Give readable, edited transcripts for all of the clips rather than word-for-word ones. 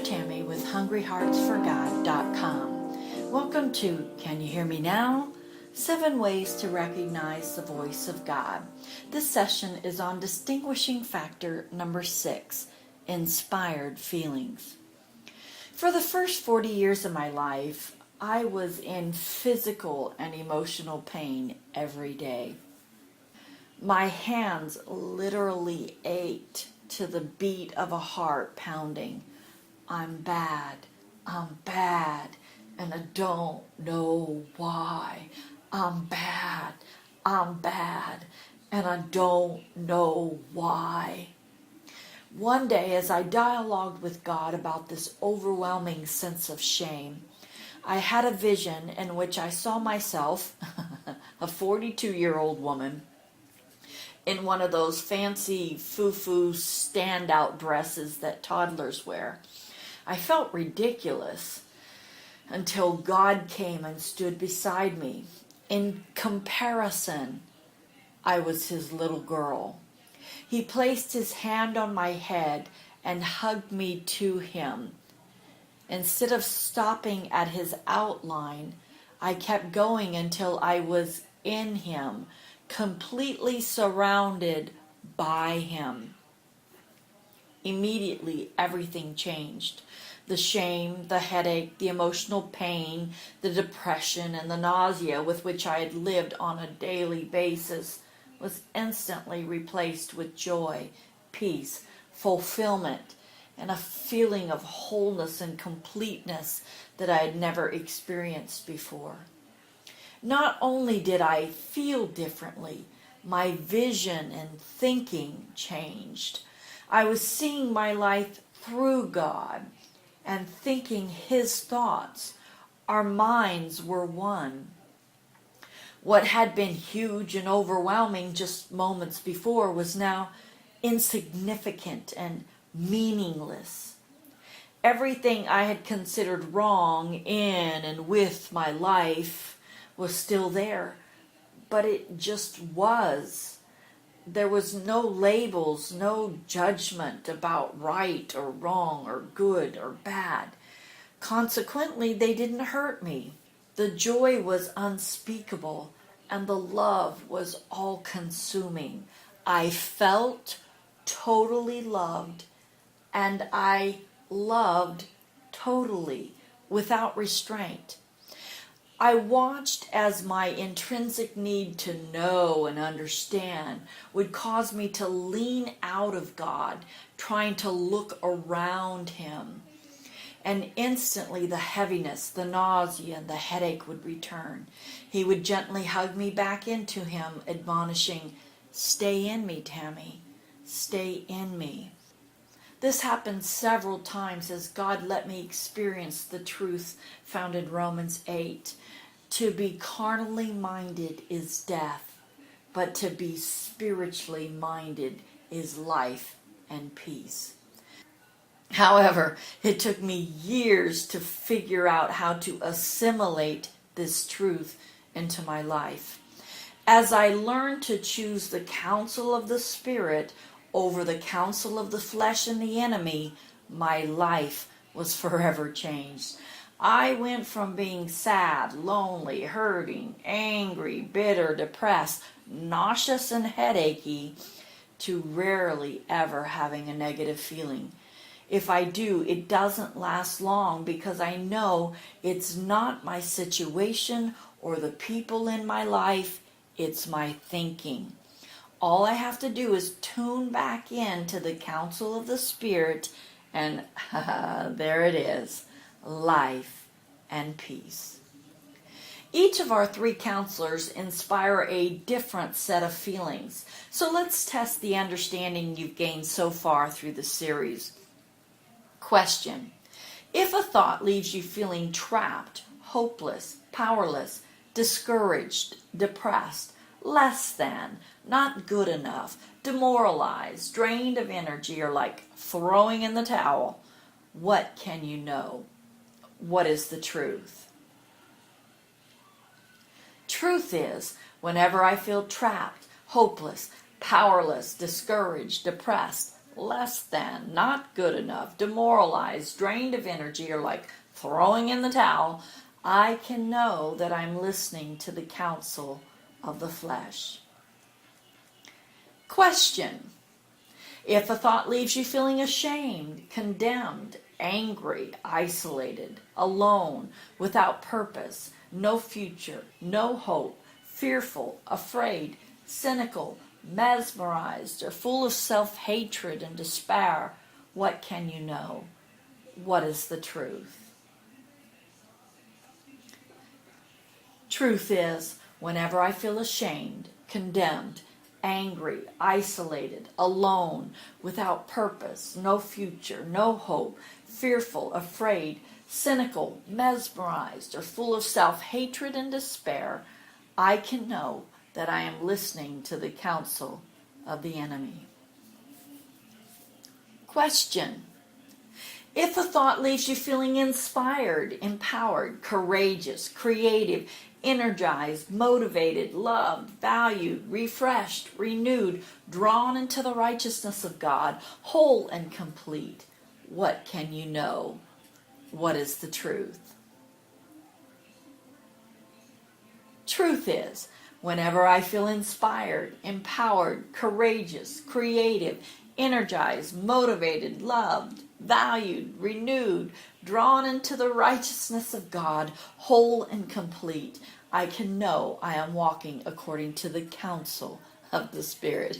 Tami with hungryheartsforgod.com. Welcome to Can You Hear Me Now? 7 Ways to Recognize the Voice of God. This session is on distinguishing factor number 6, inspired feelings. For the first 40 years of my life, I was in physical and emotional pain every day. My hands literally ached to the beat of a heart pounding. I'm bad, and I don't know why. I'm bad, and I don't know why. One day, as I dialogued with God about this overwhelming sense of shame, I had a vision in which I saw myself, a 42-year-old woman, in one of those fancy foo-foo standout dresses that toddlers wear. I felt ridiculous until God came and stood beside me. In comparison, I was his little girl. He placed his hand on my head and hugged me to him. Instead of stopping at his outline, I kept going until I was in him, completely surrounded by him. Immediately, everything changed. The shame, the headache, the emotional pain, the depression, and the nausea with which I had lived on a daily basis was instantly replaced with joy, peace, fulfillment, and a feeling of wholeness and completeness that I had never experienced before. Not only did I feel differently, my vision and thinking changed. I was seeing my life through God and thinking his thoughts. Our minds were one. What had been huge and overwhelming just moments before was now insignificant and meaningless. Everything I had considered wrong in and with my life was still there, but it just was. There was no labels, no judgment about right or wrong or good or bad. Consequently, they didn't hurt me. The joy was unspeakable and the love was all-consuming. I felt totally loved, and I loved totally, without restraint. I watched as my intrinsic need to know and understand would cause me to lean out of God, trying to look around him. And instantly the heaviness, the nausea, and the headache would return. He would gently hug me back into him, admonishing, "Stay in me, Tami. Stay in me." This happened several times as God let me experience the truth found in Romans 8. To be carnally minded is death, but to be spiritually minded is life and peace. However, it took me years to figure out how to assimilate this truth into my life. As I learned to choose the counsel of the Spirit over the counsel of the flesh and the enemy, my life was forever changed. I went from being sad, lonely, hurting, angry, bitter, depressed, nauseous, and headachy to rarely ever having a negative feeling. If I do, it doesn't last long because I know it's not my situation or the people in my life, it's my thinking. All I have to do is tune back in to the counsel of the Spirit, and there it is, life and peace. Each of our 3 counselors inspire a different set of feelings. So let's test the understanding you've gained so far through the series. Question: if a thought leaves you feeling trapped, hopeless, powerless, discouraged, depressed, less than, not good enough, demoralized, drained of energy, or like throwing in the towel, what can you know? What is the truth? Truth is, whenever I feel trapped, hopeless, powerless, discouraged, depressed, less than, not good enough, demoralized, drained of energy, or like throwing in the towel, I can know that I'm listening to the counsel of the flesh. Question. If a thought leaves you feeling ashamed, condemned, angry, isolated, alone, without purpose, no future, no hope, fearful, afraid, cynical, mesmerized, or full of self-hatred and despair, what can you know? What is the truth? Truth is, whenever I feel ashamed, condemned, angry, isolated, alone, without purpose, no future, no hope, fearful, afraid, cynical, mesmerized, or full of self-hatred and despair, I can know that I am listening to the counsel of the enemy. Question. If a thought leaves you feeling inspired, empowered, courageous, creative, energized, motivated, loved, valued, refreshed, renewed, drawn into the righteousness of God, whole and complete, what can you know? What is the truth? Truth is, whenever I feel inspired, empowered, courageous, creative, energized, motivated, loved, valued, renewed, drawn into the righteousness of God, whole and complete, I can know I am walking according to the counsel of the Spirit.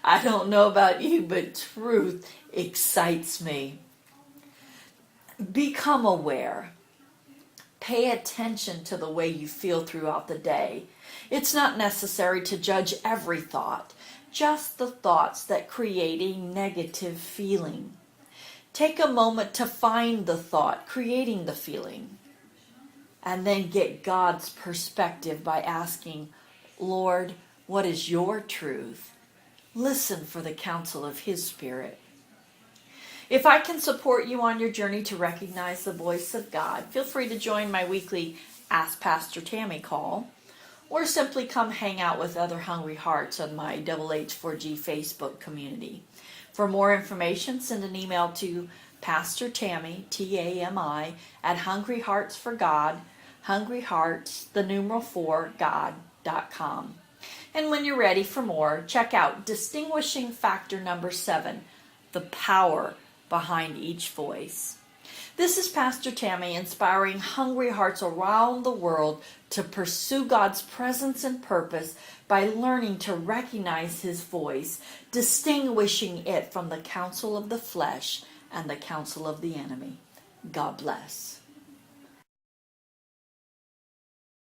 I don't know about you, but truth excites me. Become aware. Pay attention to the way you feel throughout the day. It's not necessary to judge every thought, just the thoughts that create a negative feeling. Take a moment to find the thought creating the feeling, and then get God's perspective by asking, Lord, what is your truth? Listen for the counsel of His Spirit. If I can support you on your journey to recognize the voice of God, feel free to join my weekly Ask Pastor Tami call, or simply come hang out with other hungry hearts on my H4G Facebook community. For more information, send an email to Pastor Tami, Tami, at hungryheartsforgod, hungryhearts4god.com. And when you're ready for more, check out distinguishing factor number 7, the power behind each voice. This is Pastor Tami, inspiring hungry hearts around the world to pursue God's presence and purpose by learning to recognize His voice, distinguishing it from the counsel of the flesh and the counsel of the enemy. God bless.